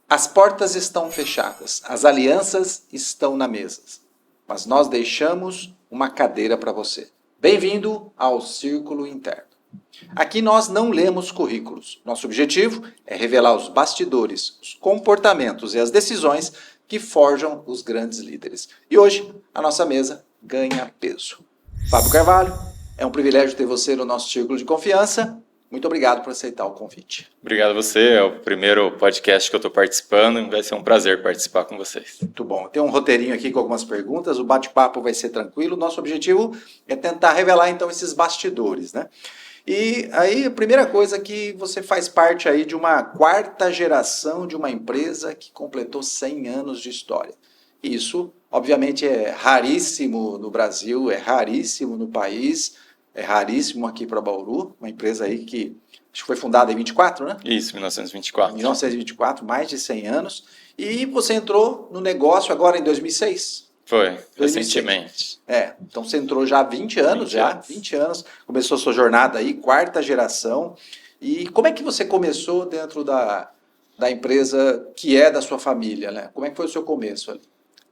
As portas estão fechadas, as alianças estão na mesa, mas nós deixamos uma cadeira para você. Bem-vindo ao Círculo Interno. Aqui nós não lemos currículos. Nosso objetivo é revelar os bastidores, os comportamentos e as decisões que forjam os grandes líderes. E hoje a nossa mesa ganha peso. Fábio Carvalho, é um privilégio ter você no nosso círculo de confiança. Muito obrigado por aceitar o convite. Obrigado a você, é o primeiro podcast que eu estou participando, vai ser um prazer participar com vocês. Muito bom, tem um roteirinho aqui com algumas perguntas, o bate-papo vai ser tranquilo, nosso objetivo é tentar revelar então esses bastidores, né? E aí a primeira coisa é que você faz parte aí de uma quarta geração de uma empresa que completou 100 anos de história. Isso, obviamente, é raríssimo no Brasil, é raríssimo no país, é raríssimo aqui para Bauru, uma empresa aí que acho que foi fundada em 24, né? Isso, 1924. 1924, mais de 100 anos. E você entrou no negócio agora em 2006? Foi, 2006. recentemente. Então você entrou já há 20 anos, 20 anos, começou a sua jornada aí, quarta geração. E como é que você começou dentro da empresa que é da sua família, né? Como é que foi o seu começo ali?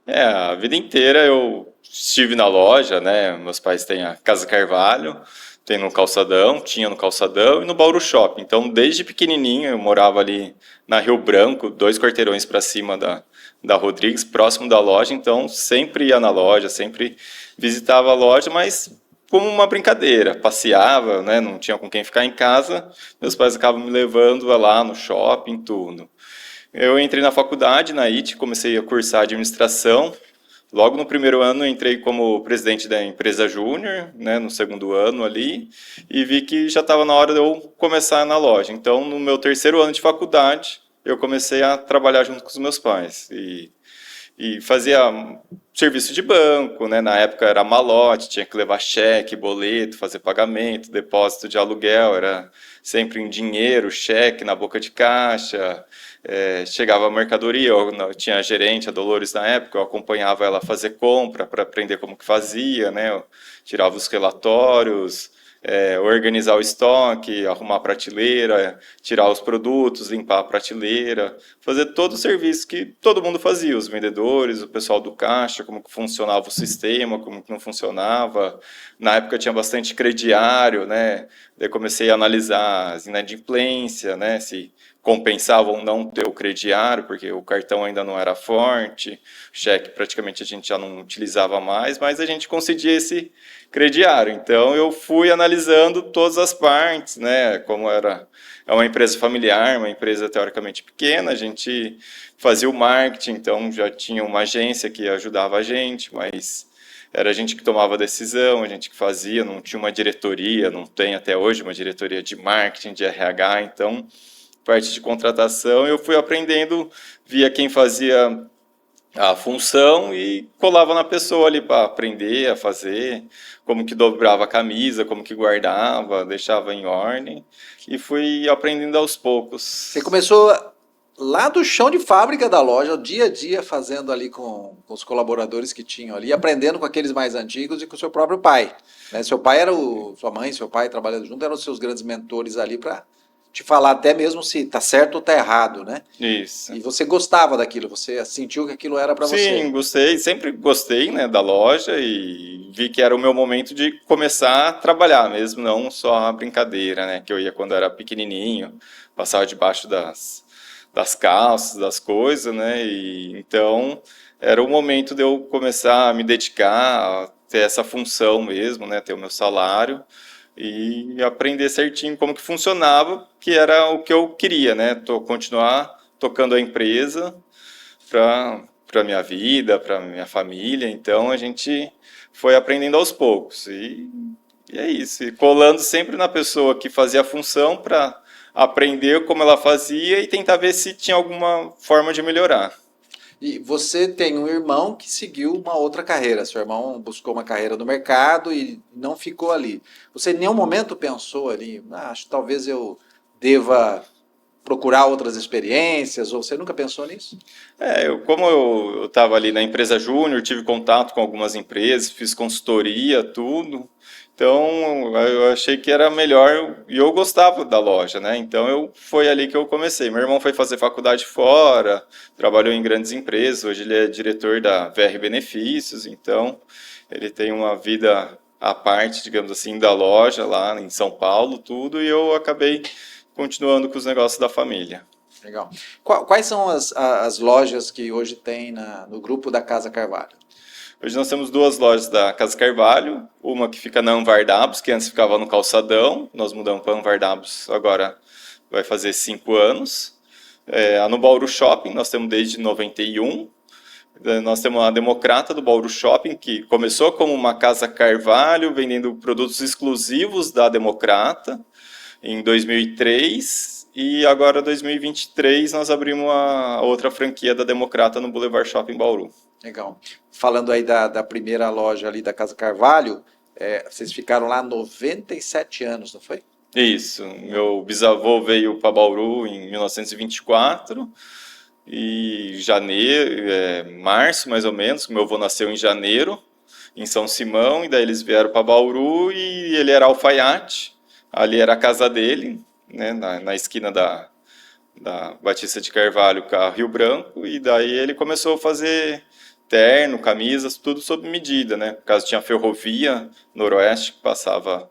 A vida inteira eu estive na loja, né? Meus pais têm a Casa Carvalho, tem no Calçadão, tinha no Calçadão e no Bauru Shopping. Então, desde pequenininho, eu morava ali na Rio Branco, 2 quarteirões para cima da Rodrigues, próximo da loja. Então, sempre ia na loja, sempre visitava a loja, mas como uma brincadeira. Passeava, né? Não tinha com quem ficar em casa. Meus pais acabam me levando lá no shopping, tudo. Eu entrei na faculdade, na IT, comecei a cursar administração. Logo no primeiro ano, eu entrei como presidente da empresa Júnior, né, no segundo ano ali, e vi que já estava na hora de eu começar na loja. Então, no meu terceiro ano de faculdade, eu comecei a trabalhar junto com os meus pais. E fazia serviço de banco, né? Na época era malote, tinha que levar cheque, boleto, fazer pagamento, depósito de aluguel, era sempre em dinheiro, cheque na boca de caixa. Chegava a mercadoria, eu tinha a gerente, a Dolores na época, eu acompanhava ela fazer compra para aprender como que fazia, né? Eu tirava os relatórios, organizar o estoque, arrumar a prateleira, tirar os produtos, limpar a prateleira, fazer todo o serviço que todo mundo fazia, os vendedores, o pessoal do caixa, como que funcionava o sistema, como que não funcionava. Na época tinha bastante crediário, né? Daí comecei a analisar as inadimplências, né? Se compensava ou não ter o crediário, porque o cartão ainda não era forte, o cheque praticamente a gente já não utilizava mais, mas a gente concedia esse crediário. Então eu fui analisando todas as partes, né? Como é uma empresa familiar, uma empresa teoricamente pequena, a gente fazia o marketing, então já tinha uma agência que ajudava a gente, mas era a gente que tomava a decisão, a gente que fazia, não tinha uma diretoria, não tem até hoje uma diretoria de marketing, de RH, então parte de contratação eu fui aprendendo, via quem fazia a função e colava na pessoa ali para aprender a fazer, como que dobrava a camisa, como que guardava, deixava em ordem, e fui aprendendo aos poucos. Você começou lá do chão de fábrica da loja, o dia a dia, fazendo ali com os colaboradores que tinham ali, aprendendo com aqueles mais antigos e com o seu próprio pai, né? Seu pai era sua mãe, seu pai trabalhando junto, eram os seus grandes mentores ali para te falar até mesmo se tá certo ou tá errado, né? Isso. E você gostava daquilo, você sentiu que aquilo era para você? Sim, gostei, sempre gostei, né, da loja e vi que era o meu momento de começar a trabalhar mesmo, não só a brincadeira, né, que eu ia quando era pequenininho, passava debaixo das calças, das coisas, né, e então era o momento de eu começar a me dedicar, a ter essa função mesmo, né, ter o meu salário e aprender certinho como que funcionava, que era o que eu queria, né? Continuar tocando a empresa para minha vida, para minha família. Então a gente foi aprendendo aos poucos e é isso. E colando sempre na pessoa que fazia a função para aprender como ela fazia e tentar ver se tinha alguma forma de melhorar. E você tem um irmão que seguiu uma outra carreira. Seu irmão buscou uma carreira no mercado e não ficou ali. Você em nenhum momento pensou ali, acho que talvez eu deva procurar outras experiências, ou você nunca pensou nisso? Como eu estava ali na empresa Júnior, tive contato com algumas empresas, fiz consultoria, tudo. Então, eu achei que era melhor e eu gostava da loja, né? Então, foi ali que eu comecei. Meu irmão foi fazer faculdade fora, trabalhou em grandes empresas, hoje ele é diretor da VR Benefícios, então ele tem uma vida à parte, digamos assim, da loja lá em São Paulo, tudo, e eu acabei continuando com os negócios da família. Legal. Quais são as lojas que hoje tem no grupo da Casa Carvalho? Hoje nós temos duas lojas da Casa Carvalho, uma que fica na Anvardabos, que antes ficava no Calçadão, nós mudamos para Anvardabos agora vai fazer 5 anos. A no Bauru Shopping nós temos desde 91. Nós temos a Democrata do Bauru Shopping, que começou como uma Casa Carvalho, vendendo produtos exclusivos da Democrata, em 2003. E agora, em 2023, nós abrimos a outra franquia da Democrata no Boulevard Shopping Bauru. Legal. Falando aí da primeira loja ali da Casa Carvalho, vocês ficaram lá 97 anos, não foi? Isso. Meu bisavô veio para Bauru em 1924 e março mais ou menos, meu avô nasceu em janeiro, em São Simão, e daí eles vieram para Bauru e ele era alfaiate, ali era a casa dele, né, na esquina da Batista de Carvalho com a Rio Branco, e daí ele começou a fazer terno, camisas, tudo sob medida, né? Por causa tinha a ferrovia noroeste que passava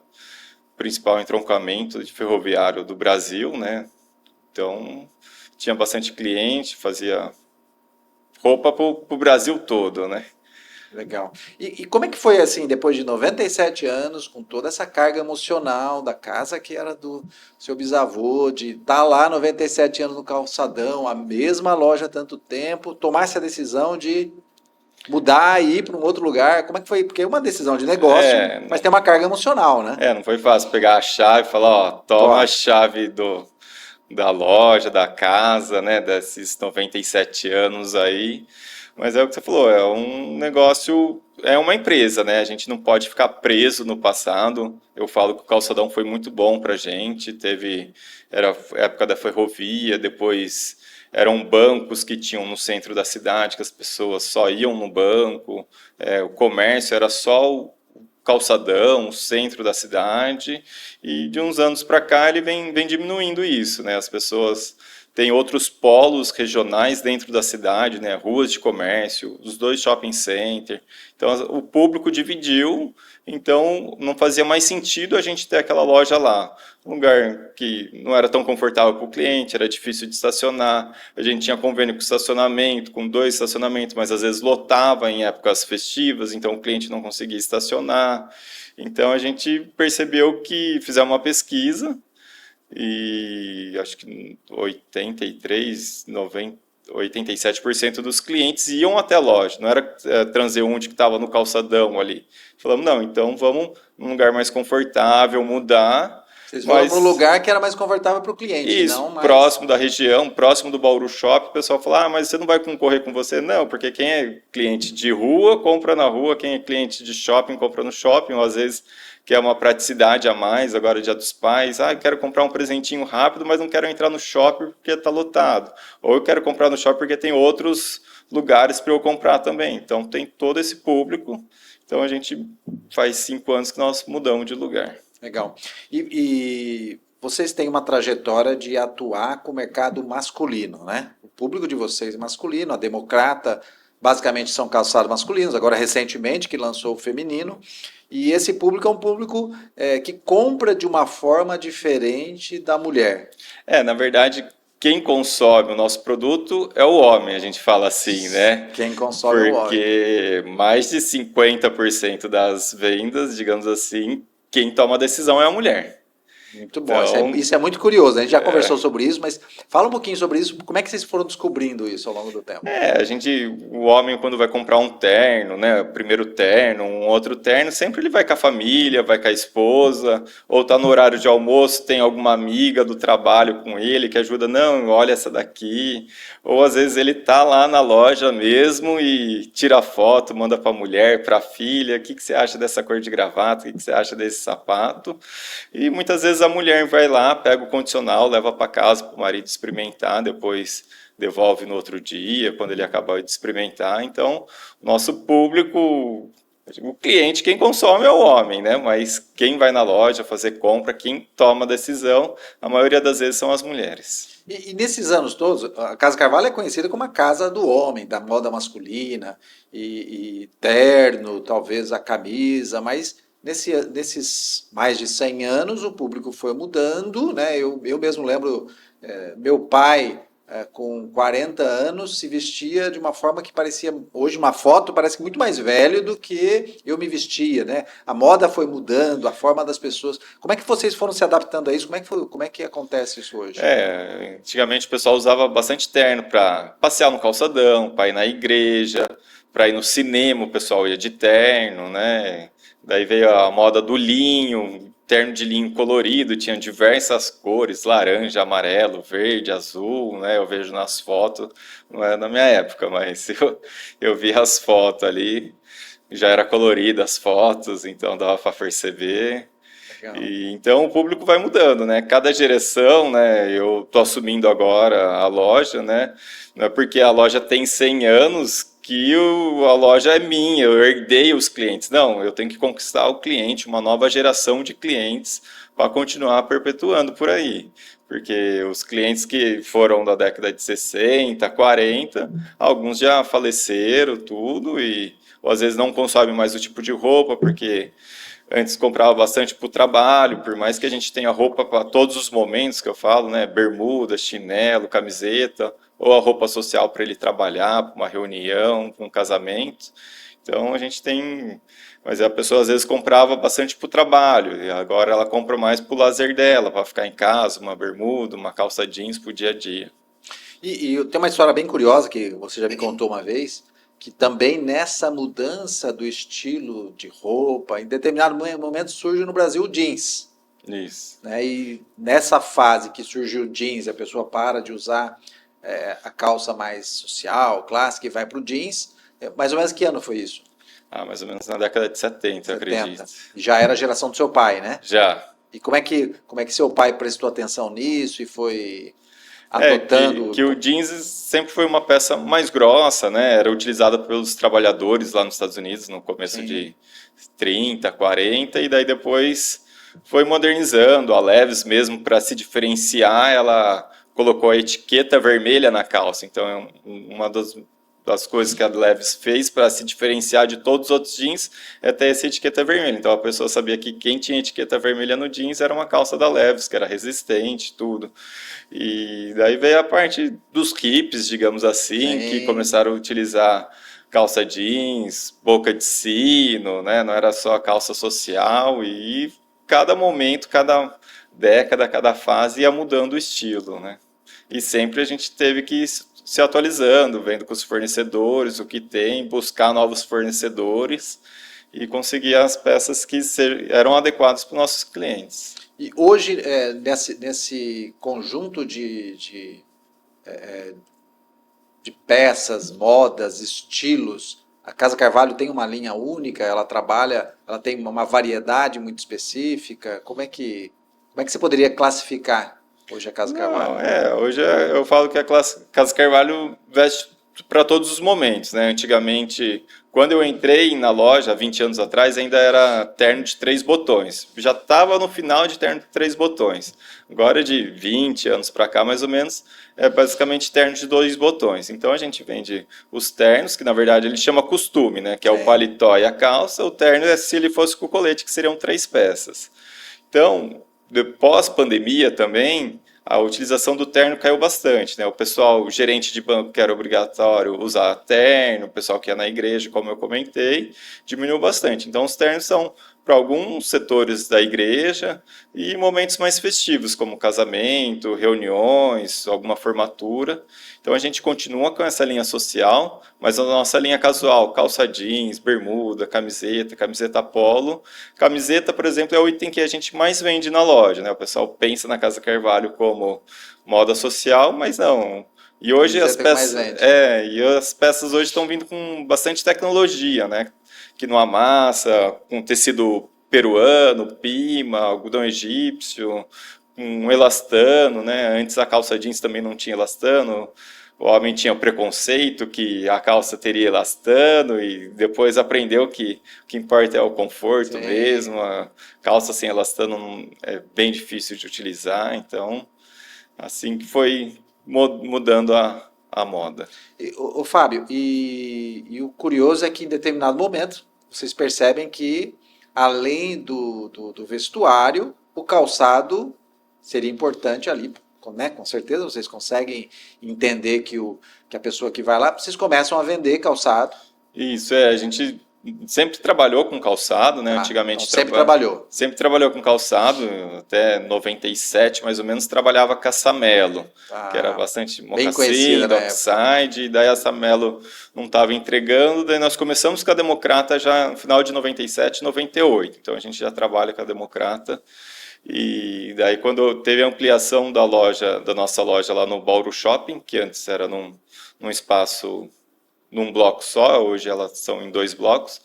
o principal entroncamento de ferroviário do Brasil, né? Então tinha bastante cliente, fazia roupa para o Brasil todo, né? Legal. E como é que foi assim, depois de 97 anos, com toda essa carga emocional da casa que era do seu bisavô, de estar lá 97 anos no Calçadão, a mesma loja há tanto tempo, tomar essa decisão de mudar e ir para um outro lugar? Como é que foi? Porque é uma decisão de negócio, mas tem uma carga emocional, né? Não foi fácil pegar a chave e falar, ó, toma a chave da loja, da casa, né, desses 97 anos aí. Mas é o que você falou, é um negócio, é uma empresa, né? A gente não pode ficar preso no passado. Eu falo que o Calçadão foi muito bom pra gente, era a época da ferrovia, depois eram bancos que tinham no centro da cidade, que as pessoas só iam no banco, o comércio era só o Calçadão, o centro da cidade, e de uns anos para cá ele vem diminuindo isso, né? As pessoas têm outros polos regionais dentro da cidade, né? Ruas de comércio, os 2 shopping centers. Então o público dividiu, então não fazia mais sentido a gente ter aquela loja lá. Um lugar que não era tão confortável para o cliente, era difícil de estacionar. A gente tinha convênio com estacionamento, com 2 estacionamentos, mas às vezes lotava em épocas festivas, então o cliente não conseguia estacionar. Então a gente percebeu que fizemos uma pesquisa e acho que 87% dos clientes iam até a loja, não era transeunte que estava no calçadão ali. Falamos, não, então vamos num lugar mais confortável, mudar. Vocês foram para um lugar que era mais confortável para o cliente. Isso, não mais... próximo da região, próximo do Bauru Shopping, o pessoal fala, mas você não vai concorrer com você? Não, porque quem é cliente de rua, compra na rua, quem é cliente de shopping, compra no shopping, ou às vezes quer uma praticidade a mais, agora é Dia dos Pais, eu quero comprar um presentinho rápido, mas não quero entrar no shopping porque está lotado. Ou eu quero comprar no shopping porque tem outros lugares para eu comprar também. Então tem todo esse público, então a gente faz 5 anos que nós mudamos de lugar. Legal. E vocês têm uma trajetória de atuar com o mercado masculino, né? O público de vocês é masculino, a Democrata basicamente são calçados masculinos, agora recentemente que lançou o feminino, e esse público é um público que compra de uma forma diferente da mulher. Na verdade, quem consome o nosso produto é o homem, a gente fala assim, né? Quem consome é o homem. Porque mais de 50% das vendas, digamos assim, quem toma a decisão é a mulher. Muito bom, então, isso é muito curioso, a gente já conversou sobre isso, mas fala um pouquinho sobre isso, como é que vocês foram descobrindo isso ao longo do tempo? O homem quando vai comprar um terno, né, o primeiro terno, um outro terno, sempre ele vai com a família, vai com a esposa, ou tá no horário de almoço, tem alguma amiga do trabalho com ele que ajuda, não, olha essa daqui, ou às vezes ele tá lá na loja mesmo e tira foto, manda para a mulher, para a filha, o que você acha dessa cor de gravata, o que você acha desse sapato, e muitas vezes a mulher vai lá, pega o condicional, leva para casa para o marido experimentar, depois devolve no outro dia, quando ele acabar de experimentar. Então, nosso público O cliente, quem consome é o homem, né? Mas quem vai na loja fazer compra, quem toma a decisão, a maioria das vezes são as mulheres. E nesses anos todos, a Casa Carvalho é conhecida como a casa do homem, da moda masculina, e terno, talvez a camisa, mas nesses mais de 100 anos o público foi mudando, né? Eu mesmo lembro, meu pai, com 40 anos, se vestia de uma forma que parecia, hoje uma foto parece muito mais velho do que eu me vestia, né? A moda foi mudando, a forma das pessoas. Como é que vocês foram se adaptando a isso? Como é que acontece isso hoje? Antigamente o pessoal usava bastante terno para passear no calçadão, para ir na igreja, para ir no cinema, o pessoal ia de terno, né? Daí veio a moda do linho, terno de linho colorido, tinha diversas cores, laranja, amarelo, verde, azul, né? Eu vejo nas fotos, não é na minha época, mas eu vi as fotos ali, já era colorida as fotos, então dava para perceber. Legal. Então o público vai mudando, né? Cada geração, né? Eu tô assumindo agora a loja, né? Não é porque a loja tem 100 anos que a loja é minha, eu herdei os clientes. Não, eu tenho que conquistar o cliente, uma nova geração de clientes para continuar perpetuando por aí. Porque os clientes que foram da década de 60, 40, alguns já faleceram, tudo, ou às vezes não consomem mais o tipo de roupa, porque antes comprava bastante para o trabalho, por mais que a gente tenha roupa para todos os momentos que eu falo, né? Bermuda, chinelo, camiseta, ou a roupa social para ele trabalhar, para uma reunião, para um casamento. Então a gente tem. Mas a pessoa às vezes comprava bastante para o trabalho, e agora ela compra mais para o lazer dela, para ficar em casa, uma bermuda, uma calça jeans para o dia a dia. E tem uma história bem curiosa que você já me contou uma vez, que também nessa mudança do estilo de roupa, em determinado momento surge no Brasil o jeans. Isso. Né? E nessa fase que surgiu o jeans, a pessoa para de usar a calça mais social, clássica, e vai para o jeans. Mais ou menos que ano foi isso? Mais ou menos na década de 70, eu 70. acredito. Já era a geração do seu pai, né? Já. E como é que seu pai prestou atenção nisso e foi Que, adotando? que o jeans sempre foi uma peça mais grossa, né? Era utilizada pelos trabalhadores lá nos Estados Unidos no começo Sim. de 30, 40, e daí depois foi modernizando. A Levi's mesmo, para se diferenciar, ela colocou a etiqueta vermelha na calça. Então, uma das coisas que a Levi's fez para se diferenciar de todos os outros jeans é ter essa etiqueta vermelha. Então, a pessoa sabia que quem tinha etiqueta vermelha no jeans era uma calça da Levi's, que era resistente, tudo. E daí veio a parte dos hippies, digamos assim, que Sim. começaram a utilizar calça jeans, boca de sino, né? Não era só a calça social, e cada momento, cada década, cada fase ia mudando o estilo, né? E sempre a gente teve que ir se atualizando, vendo com os fornecedores o que tem, buscar novos fornecedores e conseguir as peças que eram adequadas para os nossos clientes. E hoje, nesse conjunto de peças, modas, estilos, a Casa Carvalho tem uma linha única, ela tem uma variedade muito específica. Como é que você poderia classificar hoje a Casa Carvalho? Não, hoje eu falo que a Casa Carvalho veste para todos os momentos, né? Antigamente, quando eu entrei na loja, há 20 anos atrás, ainda era terno de 3 botões. Já estava no final de terno de 3 botões. Agora, de 20 anos para cá, mais ou menos, é basicamente terno de 2 botões. Então, a gente vende os ternos, que na verdade ele chama costume, né? Que é o paletó e a calça. O terno é se ele fosse com o colete, que seriam 3 peças. Então, pós-pandemia também, a utilização do terno caiu bastante, né? O gerente de banco, que era obrigatório usar terno, o pessoal que ia na igreja, como eu comentei, diminuiu bastante. Então, os ternos são para alguns setores da igreja e momentos mais festivos, como casamento, reuniões, alguma formatura. Então, a gente continua com essa linha social, mas a nossa linha casual, calça jeans, bermuda, camiseta polo. Camiseta, por exemplo, é o item que a gente mais vende na loja, né? O pessoal pensa na Casa Carvalho como moda social, mas não. E hoje e as peças hoje estão vindo com bastante tecnologia, né? Que não amassa, com tecido peruano, pima, algodão egípcio, um elastano, né? Antes a calça jeans também não tinha elastano. o homem tinha preconceito que a calça teria elastano e depois aprendeu que o que importa é o conforto mesmo. A calça sem elastano é bem difícil de utilizar, então assim que foi mudando a moda. O Fábio, e o curioso é que em determinado momento vocês percebem que além do vestuário, o calçado seria importante ali, né? Com certeza vocês conseguem entender que a pessoa que vai lá, vocês começam a vender calçado. Isso, a gente sempre trabalhou com calçado, né? Antigamente então sempre trabalhou. Sempre trabalhou com calçado, até 97 mais ou menos trabalhava com a Samelo, que era bastante mocassim, dockside, e daí a Samelo não estava entregando, daí nós começamos com a Democrata já no final de 97, 98, então a gente já trabalha com a Democrata. E daí quando teve a ampliação da nossa loja lá no Bauru Shopping, que antes era num espaço, num bloco só, hoje elas são em 2 blocos,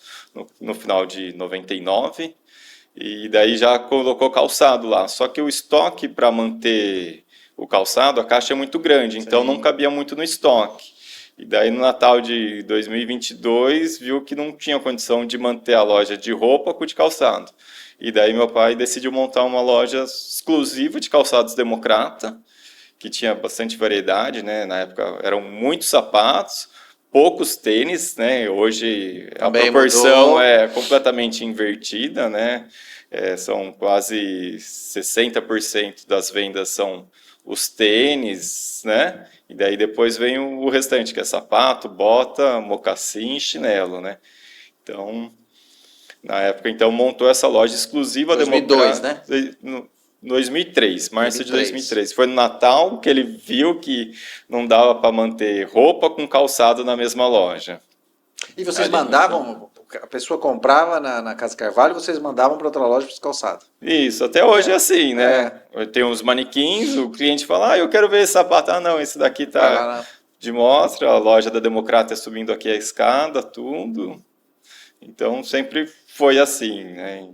no final de 99, e daí já colocou calçado lá. Só que o estoque para manter o calçado, a caixa é muito grande, então não cabia muito no estoque. E daí no Natal de 2022 viu que não tinha condição de manter a loja de roupa com de calçado. E daí meu pai decidiu montar uma loja exclusiva de calçados Democrata, que tinha bastante variedade, né? Na época eram muitos sapatos, poucos tênis, né? Hoje a proporção é completamente invertida, né? São quase 60% das vendas são os tênis, né? E daí depois vem o restante, que é sapato, bota, mocassim e chinelo, né? Então, na época, então, montou essa loja exclusiva 2002, né? 2003, março de 2003. Foi no Natal que ele viu que não dava para manter roupa com calçado na mesma loja. E vocês mandavam, a pessoa comprava na Casa Carvalho, vocês mandavam para outra loja para os calçados? Isso, até hoje é assim, né? Tem uns manequins, o cliente fala, eu quero ver esse sapato. Ah, não, esse daqui tá de mostra, a loja da Democrata subindo aqui a escada, tudo. Então, sempre foi assim, né?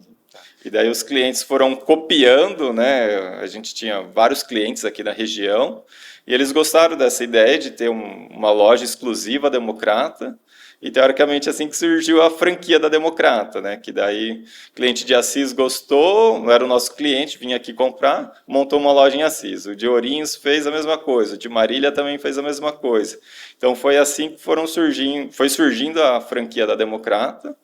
E daí os clientes foram copiando, né? A gente tinha vários clientes aqui na região e eles gostaram dessa ideia de ter uma loja exclusiva Democrata. E teoricamente assim que surgiu a franquia da Democrata, né? Que daí o cliente de Assis gostou, não era o nosso cliente, vinha aqui comprar, montou uma loja em Assis. O de Ourinhos fez a mesma coisa, o de Marília também fez a mesma coisa. Então foi assim que foi surgindo a franquia da Democrata,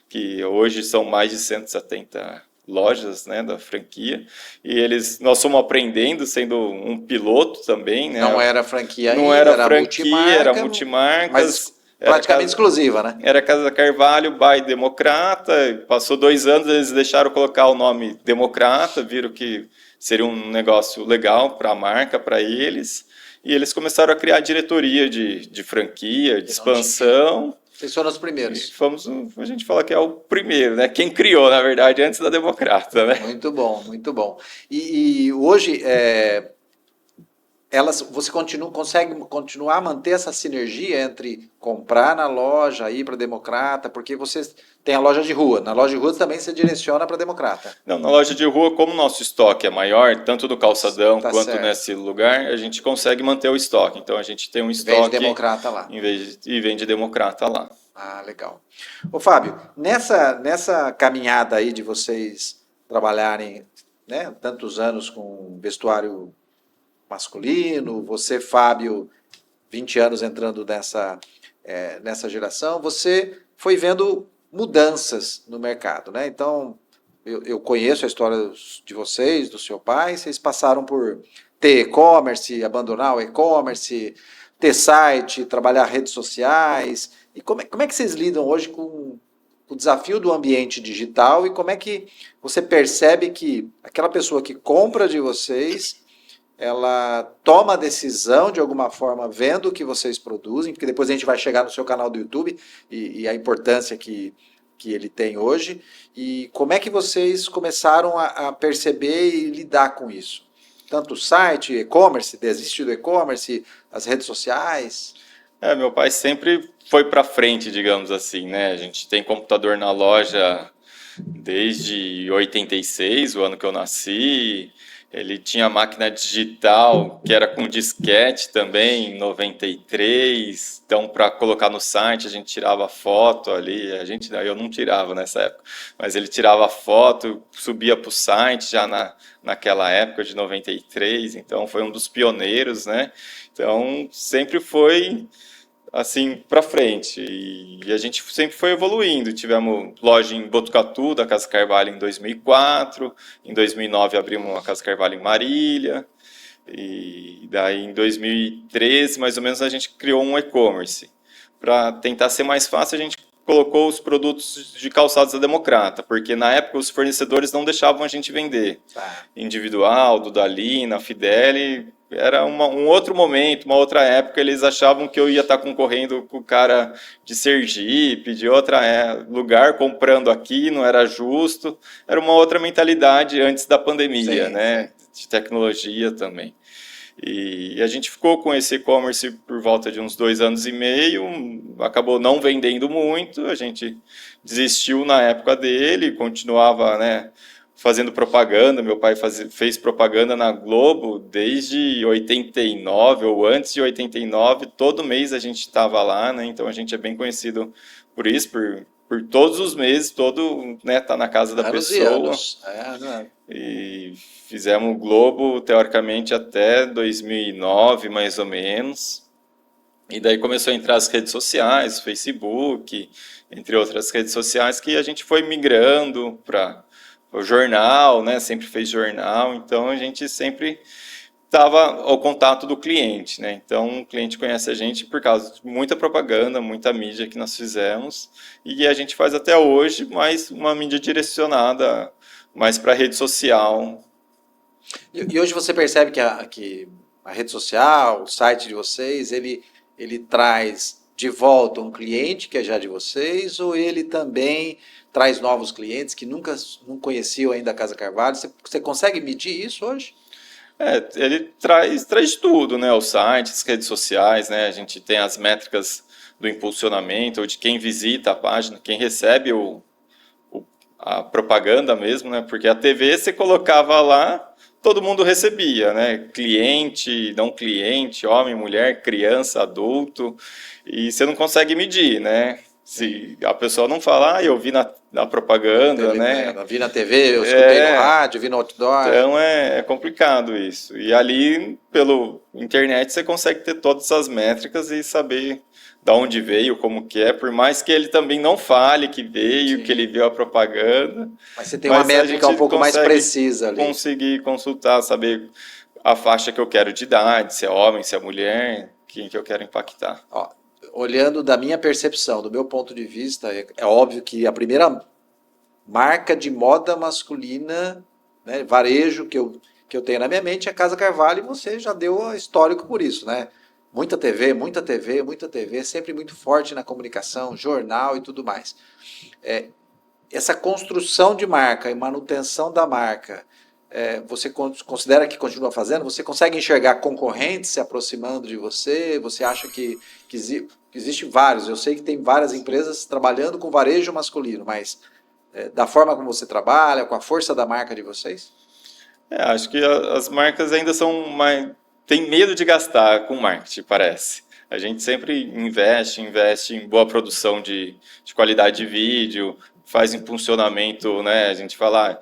que hoje são mais de 170 lojas, né, da franquia, e nós fomos aprendendo, sendo um piloto também, né? Não era franquia ainda, era franquia, era multimarcas, mas praticamente exclusiva, né? Era Casa Carvalho by Democrata, passou 2 anos, eles deixaram colocar o nome Democrata, viram que seria um negócio legal para a marca, para eles, e eles começaram a criar diretoria de franquia, de expansão. Vocês foram os primeiros. A gente fala que é o primeiro, né? Quem criou, na verdade, antes da Democrata, né? Muito bom, muito bom. E hoje, você consegue continuar a manter essa sinergia entre comprar na loja, ir para a Democrata, porque vocês têm a loja de rua. Na loja de rua também você direciona para a Democrata. Não, na loja de rua, como o nosso estoque é maior, tanto no calçadão quanto nesse lugar, a gente consegue manter o estoque. Então a gente tem um estoque. Vende Democrata lá. E vende Democrata lá. Ah, legal. Ô Fábio, nessa caminhada aí de vocês trabalharem, né, tantos anos com vestuário masculino, você, Fábio, 20 anos entrando nessa geração, você foi vendo mudanças no mercado, né? Então, eu conheço a história de vocês, do seu pai, vocês passaram por ter e-commerce, abandonar o e-commerce, ter site, trabalhar redes sociais. E como é que vocês lidam hoje com o desafio do ambiente digital e como é que você percebe que aquela pessoa que compra de vocês, ela toma a decisão de alguma forma vendo o que vocês produzem, porque depois a gente vai chegar no seu canal do YouTube e a importância que ele tem hoje, e como é que vocês começaram a perceber e lidar com isso? Tanto o site, e-commerce, desiste do e-commerce, as redes sociais? Meu pai sempre foi para frente, digamos assim, né? A gente tem computador na loja desde 86, o ano que eu nasci. Ele tinha máquina digital, que era com disquete também, em 93. Então, para colocar no site, a gente tirava foto ali. Eu não tirava nessa época, mas ele tirava foto, subia para o site já naquela época de 93. Então, foi um dos pioneiros, né? Então, sempre foi assim para frente e a gente sempre foi evoluindo. Tivemos loja em Botucatu da Casa Carvalho em 2004, em 2009 abrimos uma Casa Carvalho em Marília e daí em 2013 mais ou menos a gente criou um e-commerce para tentar ser mais fácil. A gente colocou os produtos de calçados da Democrata, porque na época os fornecedores não deixavam a gente vender individual, do Dalina, Fideli. Era um outro momento, uma outra época. Eles achavam que eu ia estar concorrendo com o cara de Sergipe, de outro lugar, comprando aqui, não era justo. Era uma outra mentalidade antes da pandemia, sim, né? Sim. De tecnologia também. E a gente ficou com esse e-commerce por volta de uns 2 anos e meio, acabou não vendendo muito, a gente desistiu na época dele, continuava, né, fazendo propaganda. Meu pai fez propaganda na Globo desde 89 ou antes de 89, todo mês a gente estava lá, né? Então a gente é bem conhecido por isso, por todos os meses, né, tá na casa da pessoa. Anos. E fizemos o Globo, teoricamente, até 2009, mais ou menos. E daí começou a entrar as redes sociais, Facebook, entre outras redes sociais, que a gente foi migrando para o jornal, né? Sempre fez jornal, então a gente sempre estava ao contato do cliente, né? Então o cliente conhece a gente por causa de muita propaganda, muita mídia que nós fizemos, e a gente faz até hoje, mas uma mídia direcionada mais para a rede social. E hoje você percebe que a rede social, o site de vocês, ele traz de volta um cliente que é já de vocês, ou ele também traz novos clientes que nunca não conheciam ainda a Casa Carvalho? Você consegue medir isso hoje? Ele traz tudo, né? O site, as redes sociais, né? A gente tem as métricas do impulsionamento, ou de quem visita a página, quem recebe a propaganda mesmo, né? Porque a TV você colocava lá, todo mundo recebia, né? Cliente, não cliente, homem, mulher, criança, adulto, e você não consegue medir, né? Se a pessoa não falar, eu vi na propaganda, né? Vi na TV, eu escutei no rádio, vi no outdoor. Então é complicado isso. E ali, pelo internet, você consegue ter todas as métricas e saber da onde veio, como que é, por mais que ele também não fale que veio, sim, que ele viu a propaganda. Mas você tem uma métrica um pouco mais precisa ali. Conseguir consultar, saber a faixa que eu quero de idade, se é homem, se é mulher, quem que eu quero impactar. Ó, olhando da minha percepção, do meu ponto de vista, é óbvio que a primeira marca de moda masculina, né, varejo que eu tenho na minha mente é a Casa Carvalho, e você já deu histórico por isso, né? Muita TV, muita TV, muita TV, sempre muito forte na comunicação, jornal e tudo mais. Essa construção de marca e manutenção da marca, você considera que continua fazendo? Você consegue enxergar concorrentes se aproximando de você? Você acha que existe vários? Eu sei que tem várias empresas trabalhando com varejo masculino, mas da forma como você trabalha, com a força da marca de vocês? Acho que as marcas ainda são mais... Tem medo de gastar com marketing, parece. A gente sempre investe em boa produção de qualidade de vídeo, faz impulsionamento, né? A gente fala,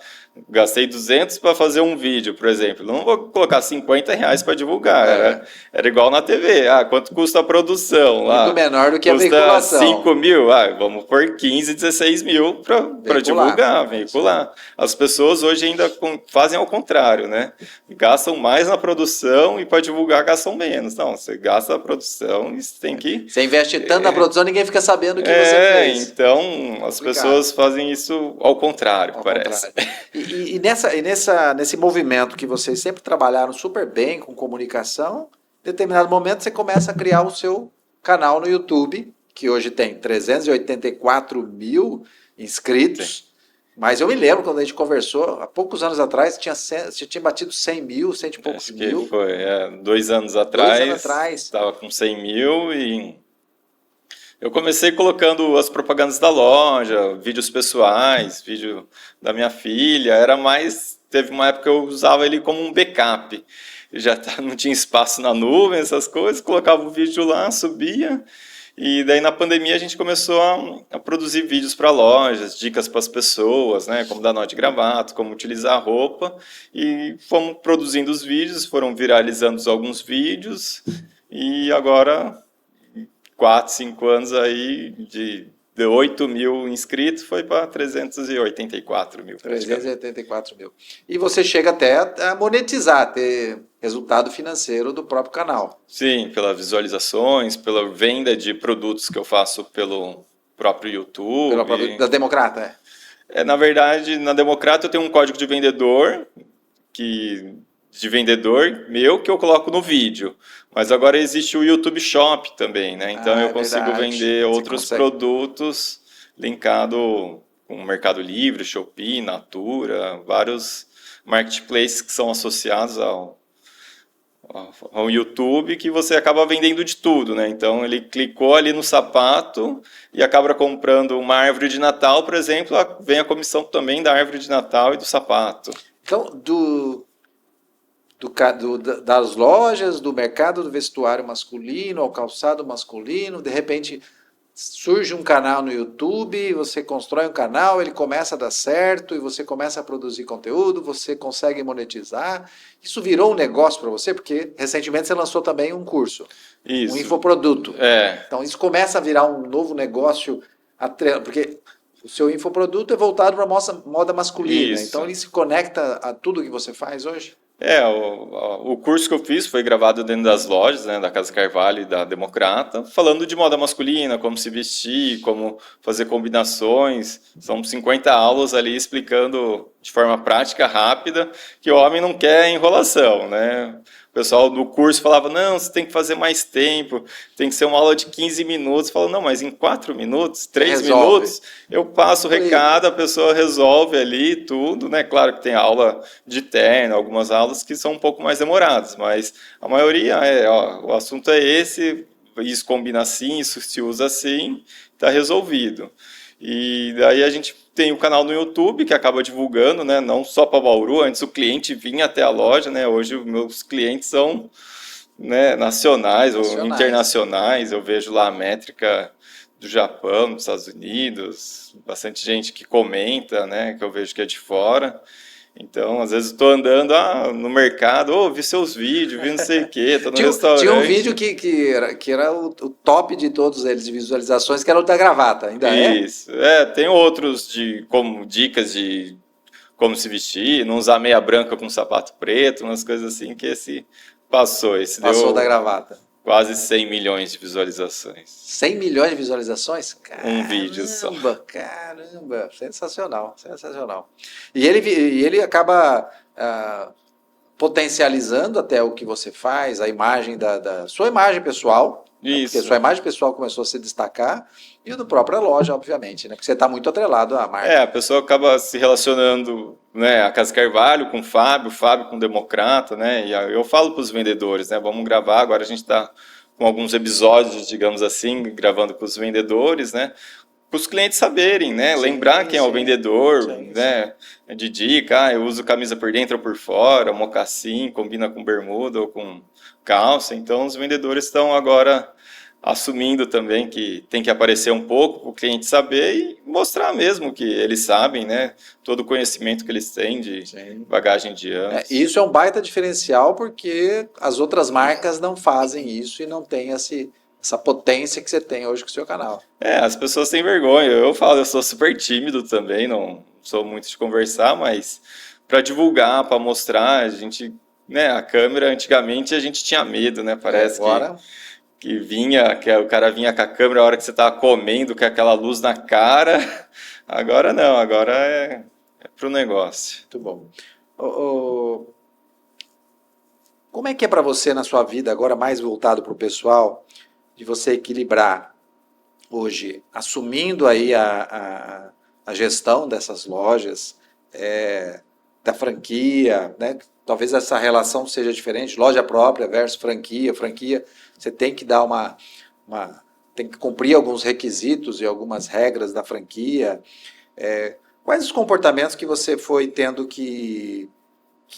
gastei 200 para fazer um vídeo, por exemplo. Não vou colocar 50 reais para divulgar. Era igual na TV. Quanto custa a produção? Muito menor do que a veiculação. Custa 5 mil? Vamos por 15, 16 mil para divulgar, veicular. As pessoas hoje ainda fazem ao contrário, né? Gastam mais na produção e para divulgar gastam menos. Não, você gasta a produção e você tem que... Você investe tanto na produção, ninguém fica sabendo o que você fez. Então as pessoas fazem isso ao contrário, parece. E nesse movimento que vocês sempre trabalharam super bem com comunicação, em determinado momento você começa a criar o seu canal no YouTube, que hoje tem 384 mil inscritos. Sim. Mas eu me lembro quando a gente conversou, há poucos anos atrás, você tinha batido 100 mil, 100 e poucos mil. Foi, 2 anos atrás. Estava com 100 mil e Eu comecei colocando as propagandas da loja, vídeos pessoais, vídeo da minha filha. Teve uma época que eu usava ele como um backup. Não tinha espaço na nuvem, essas coisas. Colocava o vídeo lá, subia. E daí na pandemia a gente começou a produzir vídeos para lojas, dicas para as pessoas, né, como dar nó de gravata, como utilizar a roupa. E fomos produzindo os vídeos, foram viralizando alguns vídeos. E agora 4, 5 anos aí, de 8 mil inscritos, foi para 384 mil. 384 mil. E você chega até a monetizar, ter resultado financeiro do próprio canal. Sim, pelas visualizações, pela venda de produtos que eu faço pelo próprio YouTube. Pelo próprio da Democrata, Na verdade, na Democrata eu tenho um código de vendedor meu que eu coloco no vídeo. Mas agora existe o YouTube Shop também, né? Então eu consigo vender outros produtos linkado com o Mercado Livre, Shopee, Natura, vários marketplaces que são associados ao YouTube, que você acaba vendendo de tudo, né? Então ele clicou ali no sapato e acaba comprando uma árvore de Natal, por exemplo, vem a comissão também da árvore de Natal e do sapato. Então, das lojas, do mercado do vestuário masculino ao calçado masculino, de repente surge um canal no YouTube, você constrói um canal, ele começa a dar certo e você começa a produzir conteúdo, você consegue monetizar. Isso virou um negócio para você? Porque recentemente você lançou também um curso, Isso. Um infoproduto. É. Então isso começa a virar um novo negócio, porque o seu infoproduto é voltado para a moda masculina. Isso. Então ele se conecta a tudo que você faz hoje? O curso que eu fiz foi gravado dentro das lojas, né, da Casa Carvalho e da Democrata, falando de moda masculina, como se vestir, como fazer combinações. São 50 aulas ali explicando de forma prática, rápida, que o homem não quer enrolação, né? O pessoal do curso falava, não, você tem que fazer mais tempo, tem que ser uma aula de 15 minutos. Fala, não, mas em 4 minutos, 3 minutos, eu passo o recado, a pessoa resolve ali tudo, né? Claro que tem aula de terno, algumas aulas que são um pouco mais demoradas, mas a maioria o assunto é esse, isso combina assim, isso se usa assim, está resolvido. E daí a gente tem o canal no YouTube que acaba divulgando, né? Não só para Bauru, antes o cliente vinha até a loja, né? Hoje os meus clientes são, né, nacionais ou internacionais. Eu vejo lá a métrica do Japão, dos Estados Unidos, bastante gente que comenta, né? Que eu vejo que é de fora. Então, às vezes, estou andando no mercado, vi seus vídeos, vi não sei o quê, estou no restaurante. Tinha um vídeo que era o top de todos eles, de visualizações, que era o da gravata, ainda é? Isso. Tem outros como dicas de como se vestir, não usar meia branca com sapato preto, umas coisas assim, que esse passou. Esse passou da gravata. Quase 100 milhões de visualizações. 100 milhões de visualizações? Caramba, um vídeo só. Caramba, sensacional, sensacional. E ele acaba potencializando até o que você faz, a imagem da sua imagem pessoal, né? Porque a sua imagem pessoal começou a se destacar, e o do própria loja, obviamente, né? Porque você está muito atrelado à marca. A pessoa acaba se relacionando, né, a Casa Carvalho com o Fábio com o Democrata, né? E eu falo para os vendedores, né? Vamos gravar, agora a gente está com alguns episódios, digamos assim, gravando com os vendedores, né? Para os clientes saberem, né? Sim, lembrar quem é o vendedor, né? De dica, eu uso camisa por dentro ou por fora, mocassim, combina com bermuda ou com calça. Então, os vendedores estão agora assumindo também que tem que aparecer um pouco para o cliente saber e mostrar mesmo que eles sabem, né? Todo o conhecimento que eles têm de bagagem de anos. Isso é um baita diferencial porque as outras marcas não fazem isso e não têm essa potência que você tem hoje com o seu canal. As pessoas têm vergonha. Eu falo, eu sou super tímido também, não sou muito de conversar, mas para divulgar, para mostrar, a gente, né, a câmera, antigamente a gente tinha medo, né? Parece que o cara vinha com a câmera a hora que você estava comendo, com aquela luz na cara. Agora não, agora é pro negócio. Muito bom. Como é que é para você na sua vida, agora mais voltado para o pessoal, de você equilibrar hoje, assumindo aí a gestão dessas lojas, da franquia, né? Talvez essa relação seja diferente, loja própria versus franquia, você tem que dar uma tem que cumprir alguns requisitos e algumas regras da franquia. Quais os comportamentos que você foi tendo que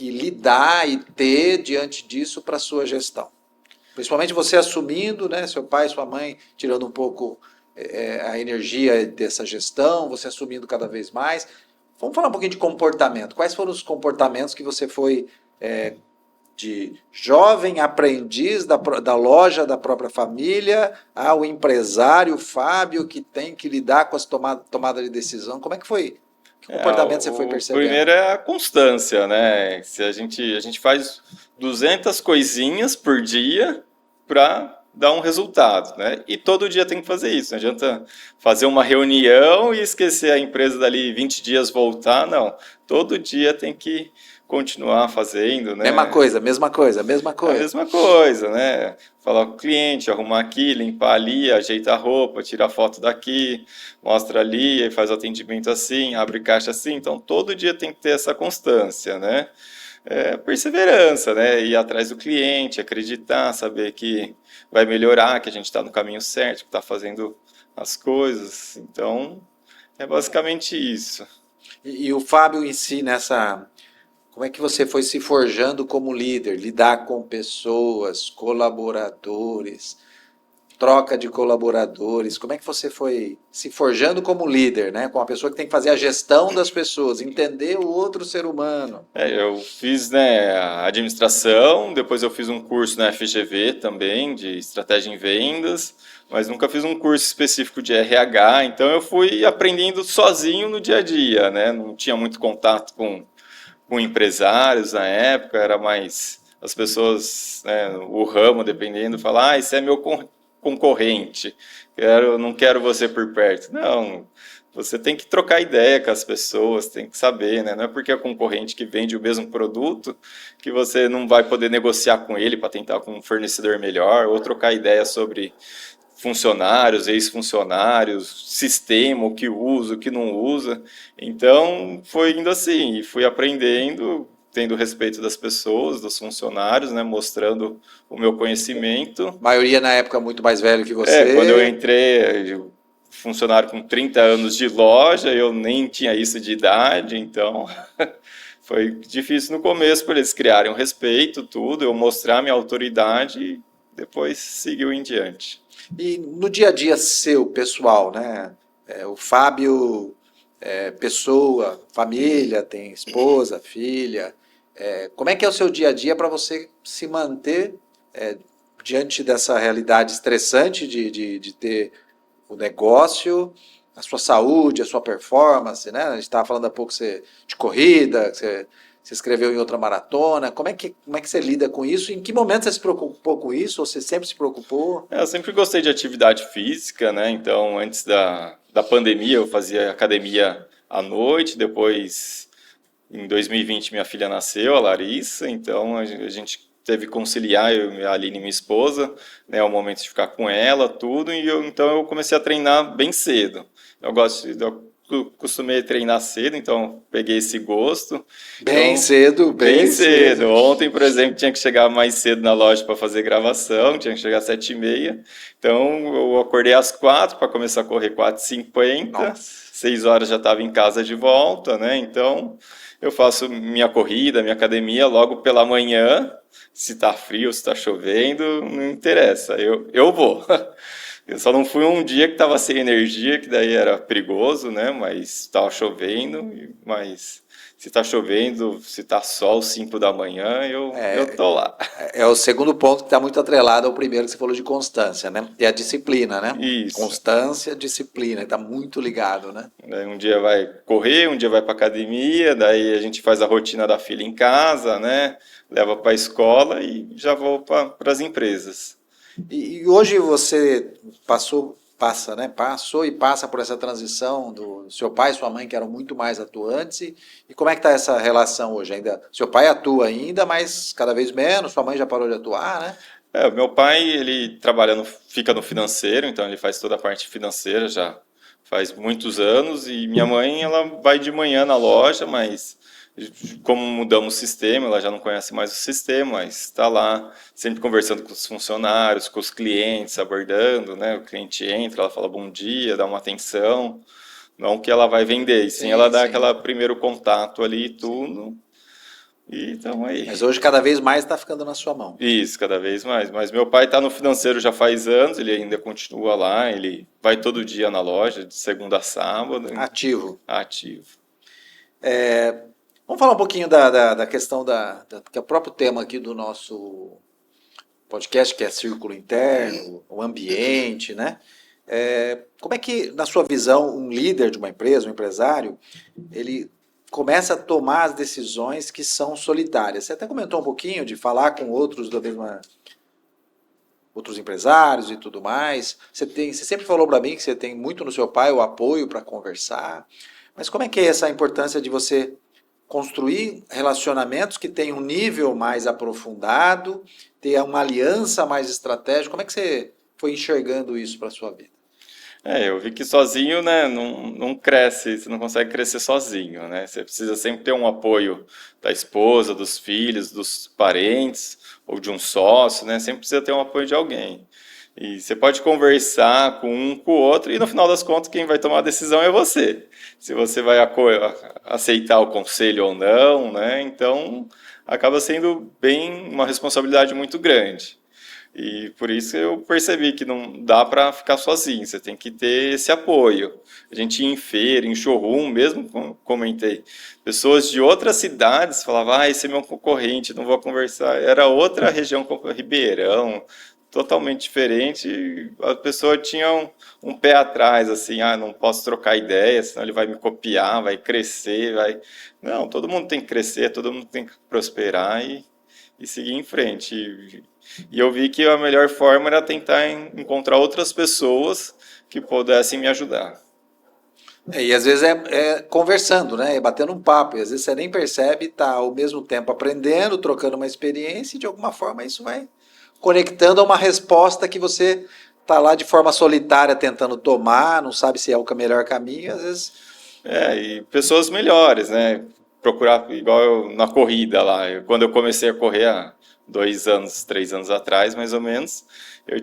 lidar e ter diante disso para a sua gestão? Principalmente você assumindo, né, seu pai, sua mãe, tirando um pouco a energia dessa gestão, você assumindo cada vez mais. Vamos falar um pouquinho de comportamento. Quais foram os comportamentos que você foi de jovem aprendiz da loja da própria família ao empresário Fábio que tem que lidar com as tomadas de decisão? Como é que foi? Que comportamento você foi percebendo? Primeiro é a constância, né? Se a gente faz 200 coisinhas por dia para dar um resultado, né? E todo dia tem que fazer isso. Não adianta fazer uma reunião e esquecer a empresa dali 20 dias voltar, não. Todo dia tem que continuar fazendo, né? Mesma coisa. A mesma coisa, né? Falar com o cliente, arrumar aqui, limpar ali, ajeita a roupa, tira a foto daqui, mostra ali, aí faz o atendimento assim, abre caixa assim. Então, todo dia tem que ter essa constância, né? Perseverança, né? Ir atrás do cliente, acreditar, saber que vai melhorar, que a gente está no caminho certo, que está fazendo as coisas. Então, é basicamente isso. E o Fábio em si, como é que você foi se forjando como líder? Lidar com pessoas, colaboradores, troca de colaboradores. Como é que você foi se forjando como líder, né? Com a pessoa que tem que fazer a gestão das pessoas, entender o outro ser humano. Eu fiz, né, a administração, depois eu fiz um curso na FGV também, de estratégia em vendas, mas nunca fiz um curso específico de RH, então eu fui aprendendo sozinho no dia a dia, né? Não tinha muito contato com empresários na época, era mais as pessoas, né, o ramo, dependendo, falar, esse é meu concorrente, não quero você por perto. Não, você tem que trocar ideia com as pessoas, tem que saber, né? Não é porque é concorrente que vende o mesmo produto que você não vai poder negociar com ele para tentar com um fornecedor melhor, ou trocar ideia sobre funcionários, ex-funcionários, sistema, o que usa, o que não usa. Então, foi indo assim, e fui aprendendo, tendo respeito das pessoas, dos funcionários, né, mostrando o meu conhecimento. A maioria na época muito mais velho que você. Quando eu entrei, funcionário com 30 anos de loja, eu nem tinha isso de idade, então foi difícil no começo para eles criarem um respeito, tudo, eu mostrar minha autoridade e depois seguiu em diante. E no dia a dia seu, pessoal, né? O Fábio, pessoa, família, tem esposa, filha. Como é que é o seu dia a dia para você se manter diante dessa realidade estressante de ter o negócio, a sua saúde, a sua performance, né? A gente estava falando há pouco de corrida, você escreveu em outra maratona. Como é que você lida com isso? Em que momento você se preocupou com isso? Ou você sempre se preocupou? Eu sempre gostei de atividade física, né? Então, antes da pandemia, eu fazia academia à noite. Depois, em 2020, minha filha nasceu, a Larissa. Então, a gente teve que conciliar, a Aline, minha esposa, né? O momento de ficar com ela, tudo. E então, eu comecei a treinar bem cedo. Eu costumei treinar cedo, então peguei esse gosto. Bem cedo. cedo. Ontem, por exemplo, tinha que chegar mais cedo na loja para fazer gravação, tinha que chegar às 7h30. Então, eu acordei às 4 para começar a correr 4h50. 6 horas já estava em casa de volta, né? Então, eu faço minha corrida, minha academia logo pela manhã. Se está frio, se está chovendo, não interessa, eu vou. Eu só não fui um dia que estava sem energia, que daí era perigoso, né? Mas estava chovendo, mas se está chovendo, se está sol 5 da manhã, eu tô lá. É o segundo ponto que está muito atrelado ao primeiro que você falou de constância, né? E a disciplina, né? Isso. Constância, disciplina, está muito ligado, né? Daí um dia vai correr, um dia vai para academia, daí a gente faz a rotina da filha em casa, né? Leva para a escola e já vou para as empresas. E hoje você passou e passa por essa transição do seu pai e sua mãe, que eram muito mais atuantes, e como é que está essa relação hoje? Ainda, seu pai atua ainda, mas cada vez menos, sua mãe já parou de atuar, né? O meu pai, ele fica no financeiro, então ele faz toda a parte financeira, já faz muitos anos, e minha mãe, ela vai de manhã na loja, mas Como mudamos o sistema, ela já não conhece mais o sistema, mas está lá sempre conversando com os funcionários, com os clientes, abordando, né? O cliente entra, ela fala bom dia, dá uma atenção, não que ela vai vender, e sim ela dá aquele primeiro contato ali e tudo. E então aí. Mas hoje cada vez mais está ficando na sua mão. Isso, cada vez mais. Mas meu pai está no financeiro já faz anos, ele ainda continua lá, ele vai todo dia na loja, de segunda a sábado. Ativo. Ativo. Vamos falar um pouquinho da questão que é o próprio tema aqui do nosso podcast, que é círculo interno, o ambiente, né? Como é que, na sua visão, um líder de uma empresa, um empresário, ele começa a tomar as decisões que são solitárias? Você até comentou um pouquinho de falar com outros outros empresários e tudo mais. Você sempre falou para mim que você tem muito no seu pai o apoio para conversar. Mas como é que é essa importância de você construir relacionamentos que tenham um nível mais aprofundado, ter uma aliança mais estratégica? Como é que você foi enxergando isso para a sua vida? Eu vi que sozinho, né, não cresce, você não consegue crescer sozinho, né? Você precisa sempre ter um apoio da esposa, dos filhos, dos parentes, ou de um sócio, né? Sempre precisa ter um apoio de alguém. E você pode conversar com um, com o outro, e no final das contas, quem vai tomar a decisão é você. Se você vai aceitar o conselho ou não, né? Então, acaba sendo bem uma responsabilidade muito grande. E por isso eu percebi que não dá para ficar sozinho, você tem que ter esse apoio. A gente ia em feira, em showroom, mesmo comentei, pessoas de outras cidades falavam, esse é meu concorrente, não vou conversar. Era outra região, Ribeirão, totalmente diferente. A pessoa tinha um pé atrás, assim, não posso trocar ideia, senão ele vai me copiar, vai crescer, vai... Não, todo mundo tem que crescer, todo mundo tem que prosperar e seguir em frente. E eu vi que a melhor forma era tentar encontrar outras pessoas que pudessem me ajudar. E às vezes é conversando, né? É batendo um papo. E às vezes você nem percebe, está ao mesmo tempo aprendendo, trocando uma experiência, e de alguma forma isso vai conectando a uma resposta que você está lá de forma solitária tentando tomar, não sabe se é o melhor caminho, às vezes... E pessoas melhores, né? Procurar, igual na corrida lá. Quando eu comecei a correr há 2 anos, 3 anos atrás, mais ou menos, eu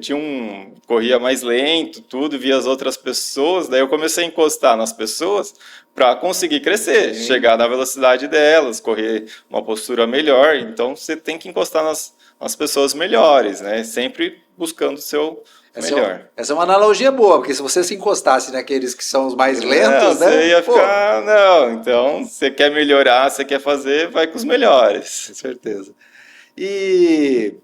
corria mais lento, tudo, via as outras pessoas, daí eu comecei a encostar nas pessoas para conseguir crescer, chegar na velocidade delas, correr uma postura melhor. Então você tem que encostar nas pessoas melhores, né? Sempre buscando o seu melhor. Essa é uma analogia boa, porque se você se encostasse naqueles que são os mais lentos, né? Você ia ficar, então você quer melhorar, você quer fazer, vai com os melhores. Com certeza. E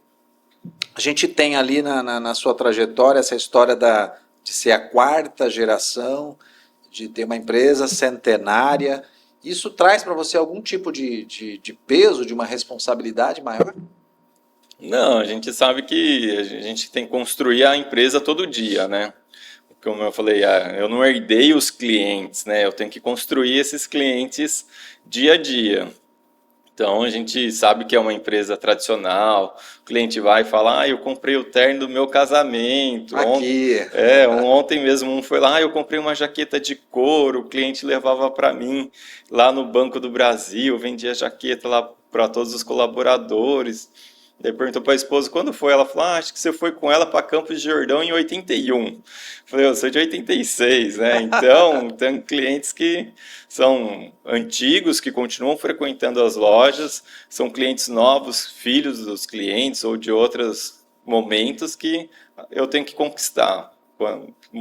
a gente tem ali na sua trajetória essa história de ser a 4ª geração, de ter uma empresa centenária. Isso traz para você algum tipo de peso, de uma responsabilidade maior? Não, a gente sabe que a gente tem que construir a empresa todo dia, né? Como eu falei, eu não herdei os clientes, né? Eu tenho que construir esses clientes dia a dia. Então, a gente sabe que é uma empresa tradicional, o cliente vai falar, eu comprei o terno do meu casamento. Aqui. Ontem mesmo um foi lá, eu comprei uma jaqueta de couro, o cliente levava para mim lá no Banco do Brasil, vendia jaqueta lá para todos os colaboradores. Daí perguntou para a esposa quando foi, ela falou, acho que você foi com ela para Campos de Jordão em 81. Falei, eu sou de 86, né? Então, tem clientes que são antigos, que continuam frequentando as lojas, são clientes novos, filhos dos clientes ou de outros momentos que eu tenho que conquistar.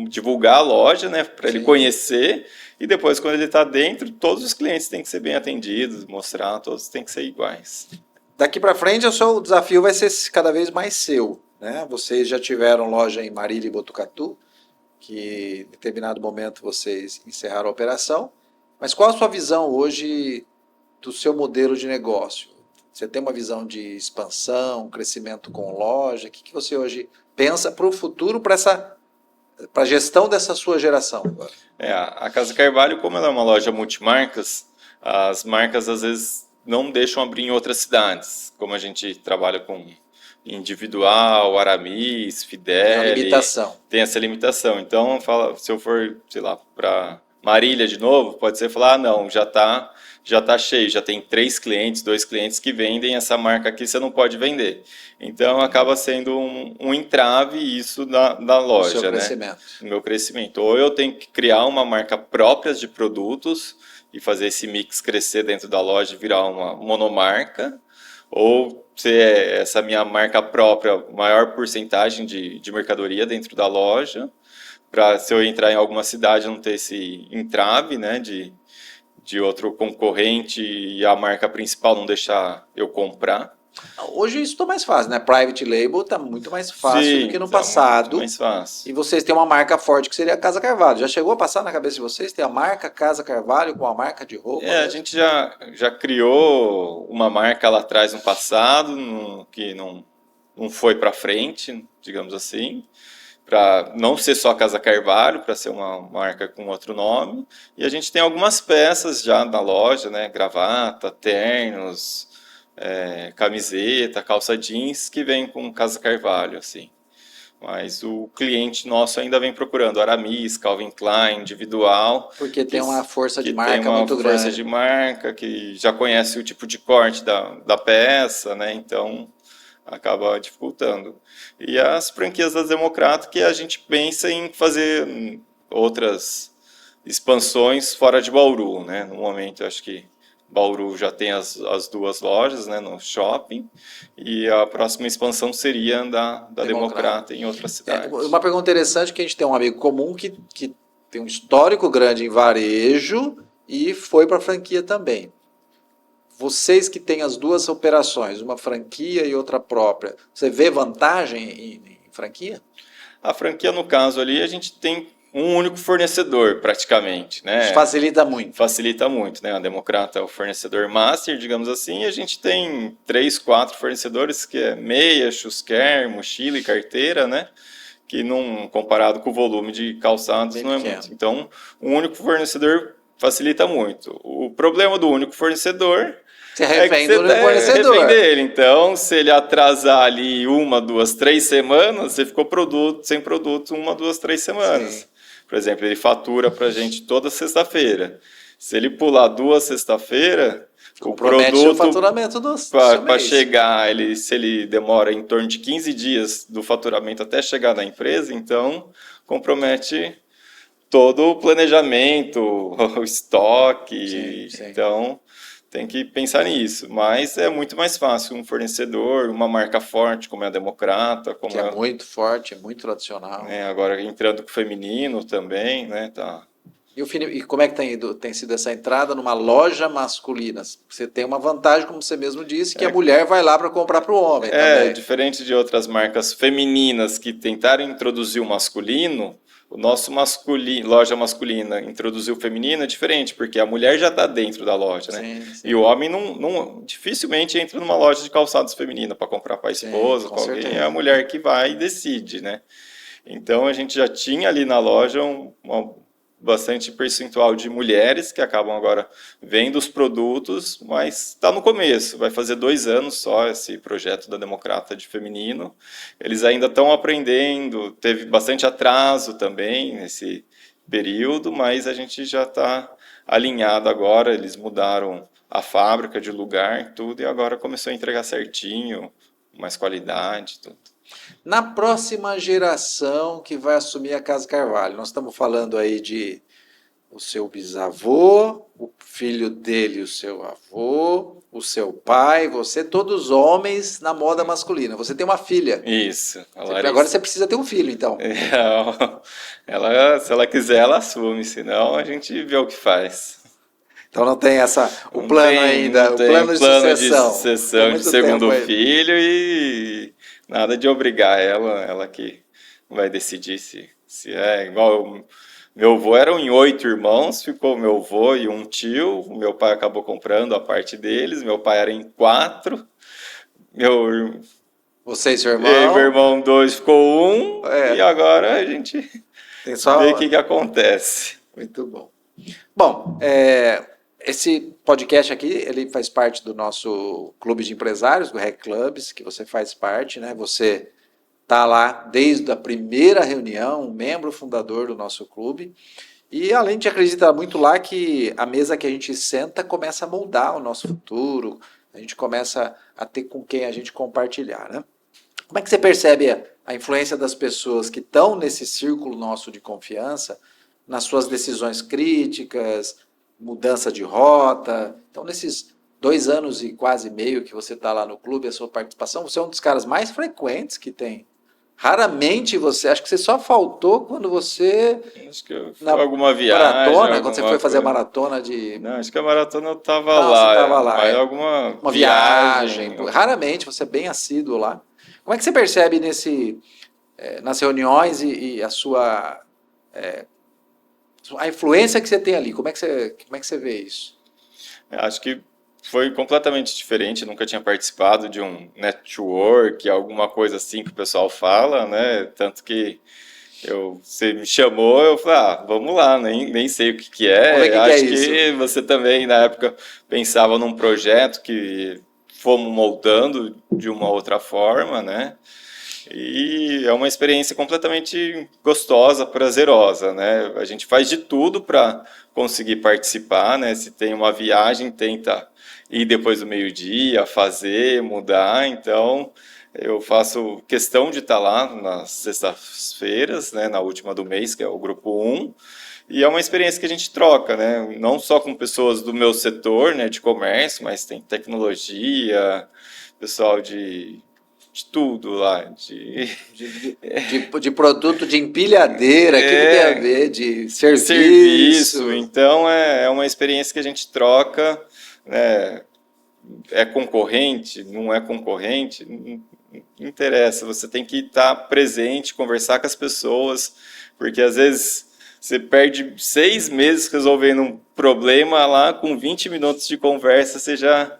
Divulgar a loja, né, para ele conhecer, e depois, quando ele está dentro, todos os clientes têm que ser bem atendidos, mostrar, todos têm que ser iguais. Daqui para frente, o desafio vai ser cada vez mais seu, né? Vocês já tiveram loja em Marília e Botucatu, que em determinado momento vocês encerraram a operação, mas qual a sua visão hoje do seu modelo de negócio? Você tem uma visão de expansão, crescimento com loja? O que você hoje pensa para o futuro, para a gestão dessa sua geração agora? A Casa Carvalho, como ela é uma loja multimarcas, as marcas às vezes não deixam abrir em outras cidades, como a gente trabalha com Individual, Aramis, Fidel, tem essa limitação. Então, se eu for, sei lá, para Marília de novo, pode ser falar, não, já tá cheio, já tem 3 clientes, 2 clientes que vendem essa marca aqui, você não pode vender. Então acaba sendo um entrave isso da O seu loja, né? crescimento. No meu crescimento. Ou eu tenho que criar uma marca própria de produtos e fazer esse mix crescer dentro da loja e virar uma monomarca, ou ser essa minha marca própria, maior porcentagem de mercadoria dentro da loja, para se eu entrar em alguma cidade não ter esse entrave, né, de outro concorrente e a marca principal não deixar eu comprar. Hoje isso está mais fácil, né? Private label está muito mais fácil do Sim, que no tá passado. muito mais fácil. E vocês têm uma marca forte que seria a Casa Carvalho. Já chegou a passar na cabeça de vocês ter a marca Casa Carvalho com a marca de roupa? A gente já criou uma marca lá atrás no passado, que não foi para frente, digamos assim, para não ser só Casa Carvalho, para ser uma marca com outro nome. E a gente tem algumas peças já na loja, né? Gravata, ternos, camiseta, calça jeans, que vem com Casa Carvalho, assim. Mas o cliente nosso ainda vem procurando Aramis, Calvin Klein, individual. Porque tem uma força de marca tem uma muito força grande. de marca, que já conhece o tipo de corte da peça, né? Então acaba dificultando. E as franquias da Democrata, que a gente pensa em fazer outras expansões fora de Bauru, né? No momento, acho que Bauru já tem as 2 lojas, né, no shopping, e a próxima expansão seria da Democrata em outra cidade. Uma pergunta interessante, que a gente tem um amigo comum que tem um histórico grande em varejo e foi para a franquia também. Vocês que têm as 2 operações, uma franquia e outra própria, você vê vantagem em franquia? A franquia, no caso ali, a gente tem um único fornecedor, praticamente, né? Isso facilita muito. Facilita muito, né? A Democrata é o fornecedor master, digamos assim, e a gente tem 3, 4 fornecedores, que é meia, chusquer, mochila e carteira, né? Que não, comparado com o volume de calçados, Bem não é pequeno. muito. Então, um único fornecedor facilita muito. O problema do único fornecedor Você refém do refém fornecedor. dele. Então, se ele atrasar ali 1, 2, 3 semanas, você ficou sem produto 1, 2, 3 semanas. Sim. Por exemplo, ele fatura pra gente toda sexta-feira. Se ele pular 2 sexta-feiras, o Compromete o produto faturamento do seu para mês. chegar, se ele demora em torno de 15 dias do faturamento até chegar na empresa, então compromete todo o planejamento, o estoque. Sim. Então, tem que pensar nisso. Mas é muito mais fácil um fornecedor, uma marca forte como é a Democrata, como Que é muito forte, é muito tradicional. agora entrando com o feminino também, né? Tá. E como é que tem sido essa entrada numa loja masculina? Você tem uma vantagem, como você mesmo disse, que a mulher vai lá para comprar para o homem também. Diferente de outras marcas femininas que tentaram introduzir o masculino, o nosso loja masculina introduziu o feminino é diferente, porque a mulher já está dentro da loja, né? Sim. E o homem dificilmente entra numa loja de calçados feminina para comprar para a esposa, com para alguém. certeza. É a mulher que vai e decide, né? Então a gente já tinha ali na loja bastante percentual de mulheres que acabam agora vendo os produtos, mas está no começo, vai fazer 2 anos só esse projeto da Democrata de feminino. Eles ainda estão aprendendo, teve bastante atraso também nesse período, mas a gente já está alinhado agora, eles mudaram a fábrica de lugar, tudo, e agora começou a entregar certinho, mais qualidade, tudo. Na próxima geração que vai assumir a Casa Carvalho, nós estamos falando aí de o seu bisavô, o filho dele, o seu avô, o seu pai, você, todos homens na moda masculina. Você tem uma filha. Isso. Agora você precisa ter um filho, então. Se ela quiser, ela assume, senão a gente vê o que faz. Então não tem o plano ainda, o plano de sucessão de segundo filho e nada de obrigar ela que vai decidir se é igual. Meu avô eram em 8 irmãos, ficou meu avô e um tio, meu pai acabou comprando a parte deles, meu pai era em 4, você e seu irmão? Meu irmão 2 ficou 1, e agora a gente vê o que acontece. Muito bom. Bom, esse podcast aqui, ele faz parte do nosso clube de empresários, do REC Clubs, que você faz parte, né? Você está lá desde a primeira reunião, um membro fundador do nosso clube. E além, a gente acredita muito lá que a mesa que a gente senta começa a moldar o nosso futuro, a gente começa a ter com quem a gente compartilhar, né? Como é que você percebe a influência das pessoas que estão nesse círculo nosso de confiança nas suas decisões críticas, mudança de rota? Então, nesses 2 anos e quase meio que você está lá no clube, a sua participação, você é um dos caras mais frequentes que tem. Raramente você, acho que você só faltou quando você Acho que foi na alguma viagem, maratona, quando você alguma foi fazer a coisa. maratona de Não, acho que a maratona eu tava não, você lá, estava lá, mas alguma uma viagem. viagem, raramente você é bem assíduo lá. Como é que você percebe nas reuniões e a sua a influência que você tem ali? Como é que você vê isso? Acho que foi completamente diferente, nunca tinha participado de um network, alguma coisa assim que o pessoal fala, né? Tanto que você me chamou, eu falei, vamos lá, nem sei o que Vamos ver o é. que é Acho isso. que você também, na época, pensava num projeto que fomos moldando de uma outra forma, né? E é uma experiência completamente gostosa, prazerosa, né? A gente faz de tudo para conseguir participar, né? Se tem uma viagem, tenta ir depois do meio-dia, fazer, mudar. Então, eu faço questão de estar lá nas sextas-feiras, né? Na última do mês, que é o grupo 1. E é uma experiência que a gente troca, né? Não só com pessoas do meu setor, né? De comércio, mas tem tecnologia, pessoal de tudo lá, De produto de empilhadeira, o que tem a ver? De serviço. Então é uma experiência que a gente troca, né? É concorrente, não é concorrente, não interessa, você tem que estar presente, conversar com as pessoas, porque às vezes você perde 6 meses resolvendo um problema lá, com 20 minutos de conversa você já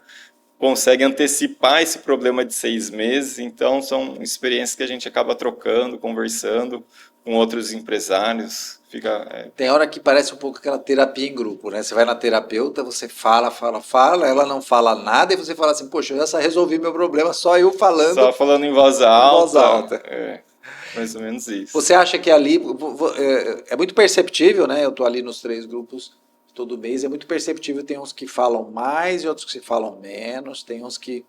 consegue antecipar esse problema de 6 meses. Então são experiências que a gente acaba trocando, conversando com outros empresários. Tem hora que parece um pouco aquela terapia em grupo, né? Você vai na terapeuta, você fala, ela não fala nada e você fala assim, poxa, eu já resolvi meu problema só eu falando. Só falando em voz alta. Em voz alta. Mais ou menos isso. Você acha que ali é muito perceptível, né? Eu estou ali nos 3 grupos todo mês, é muito perceptível, tem uns que falam mais e outros que falam menos, tem uns que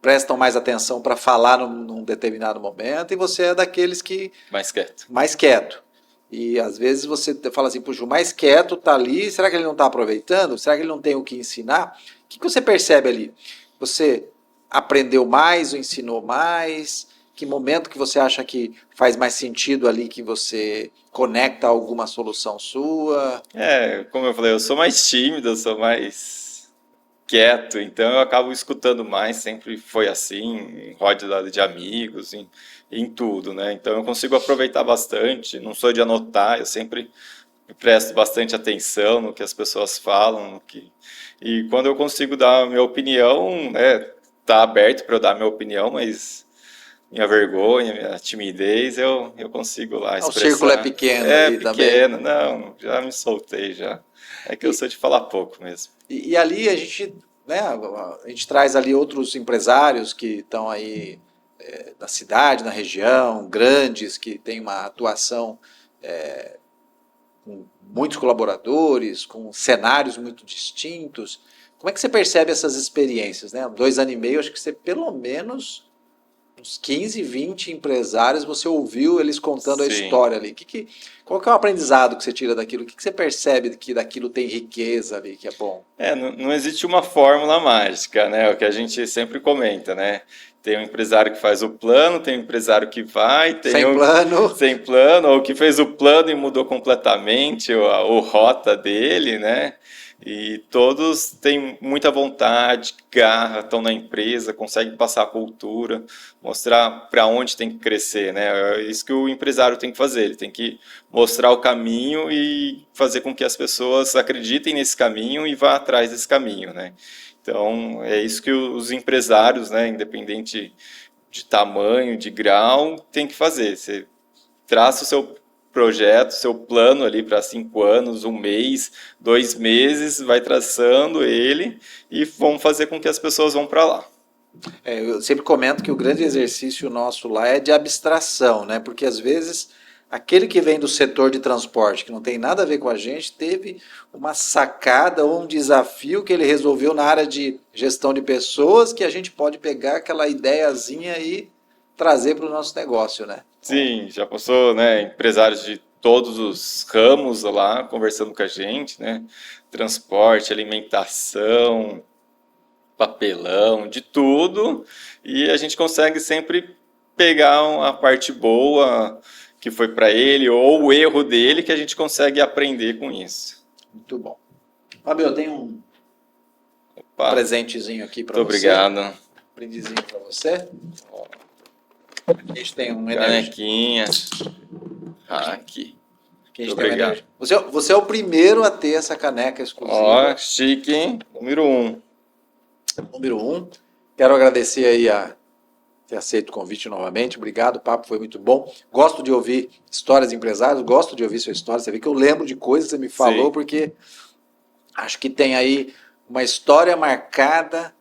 prestam mais atenção para falar num determinado momento, e você é daqueles que... Mais quieto. E às vezes você fala assim, puxa, o mais quieto está ali, será que ele não está aproveitando? Será que ele não tem o que ensinar? O que você percebe ali? Você aprendeu mais ou ensinou mais? Que momento que você acha que faz mais sentido ali, que você conecta a alguma solução sua? Como eu falei, eu sou mais tímido, eu sou mais quieto, então eu acabo escutando mais, sempre foi assim, em roda de amigos, em tudo, né? Então eu consigo aproveitar bastante, não sou de anotar, eu sempre presto bastante atenção no que as pessoas falam, e quando eu consigo dar a minha opinião, né, tá aberto para eu dar a minha opinião, mas minha vergonha, minha timidez, eu consigo lá expressar. O círculo é pequeno ali pequeno, também? Não, já me soltei já. É que eu sou de falar pouco mesmo. E ali a gente, né, a gente traz ali outros empresários que estão aí na cidade, na região, grandes, que têm uma atuação com muitos colaboradores, com cenários muito distintos. Como é que você percebe essas experiências, né? 2 anos e meio, acho que você pelo menos uns 15, 20 empresários, você ouviu eles contando a história ali. Qual que é o aprendizado que você tira daquilo? O que você percebe que daquilo tem riqueza ali, que é bom? Não existe uma fórmula mágica, né? O que a gente sempre comenta, né? Tem um empresário que faz o plano, tem um empresário que vai, tem sem plano, ou que fez o plano e mudou completamente a rota dele, né? E todos têm muita vontade, garra, estão na empresa, conseguem passar a cultura, mostrar para onde tem que crescer, né? É isso que o empresário tem que fazer, ele tem que mostrar o caminho e fazer com que as pessoas acreditem nesse caminho e vá atrás desse caminho, né? Então, é isso que os empresários, né, independente de tamanho, de grau, tem que fazer. Você traça o seu projeto, seu plano ali para 5 anos, 1 mês, 2 meses, vai traçando ele e vamos fazer com que as pessoas vão para lá. Eu sempre comento que o grande exercício nosso lá é de abstração, né? Porque às vezes aquele que vem do setor de transporte, que não tem nada a ver com a gente, teve uma sacada ou um desafio que ele resolveu na área de gestão de pessoas, que a gente pode pegar aquela ideiazinha e trazer para o nosso negócio, né? Sim, já passou, né, empresários de todos os ramos lá conversando com a gente, né? Transporte, alimentação, papelão, de tudo, e a gente consegue sempre pegar a parte boa que foi para ele ou o erro dele, que a gente consegue aprender com isso. Muito bom. Fábio, eu tenho um Opa, presentezinho aqui para você. muito obrigado. Um brindezinho para você. A gente tem um energia. Canequinha. Aqui. Muito obrigado. Você é o primeiro a ter essa caneca exclusiva. Ó, chique, hein? Número 1. Número 1. Quero agradecer aí a ter aceito o convite novamente. Obrigado, o papo foi muito bom. Gosto de ouvir histórias de empresários, gosto de ouvir sua história. Você vê que eu lembro de coisas que você me falou, Sim. porque acho que tem aí uma história marcada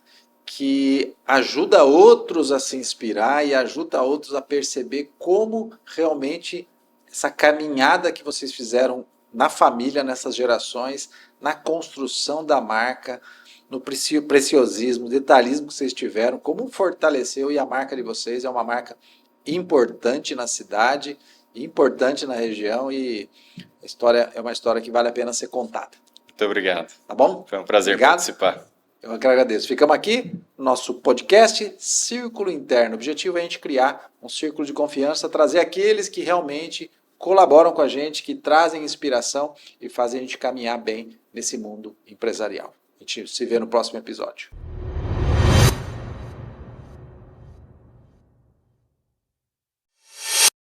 que ajuda outros a se inspirar e ajuda outros a perceber como realmente essa caminhada que vocês fizeram na família, nessas gerações, na construção da marca, no preciosismo, detalhismo que vocês tiveram, como fortaleceu, e a marca de vocês é uma marca importante na cidade, importante na região, e a história é uma história que vale a pena ser contada. Muito obrigado. Tá bom? Foi um prazer Obrigado. participar. Eu que agradeço. Ficamos aqui no nosso podcast Círculo Interno. O objetivo é a gente criar um círculo de confiança, trazer aqueles que realmente colaboram com a gente, que trazem inspiração e fazem a gente caminhar bem nesse mundo empresarial. A gente se vê no próximo episódio.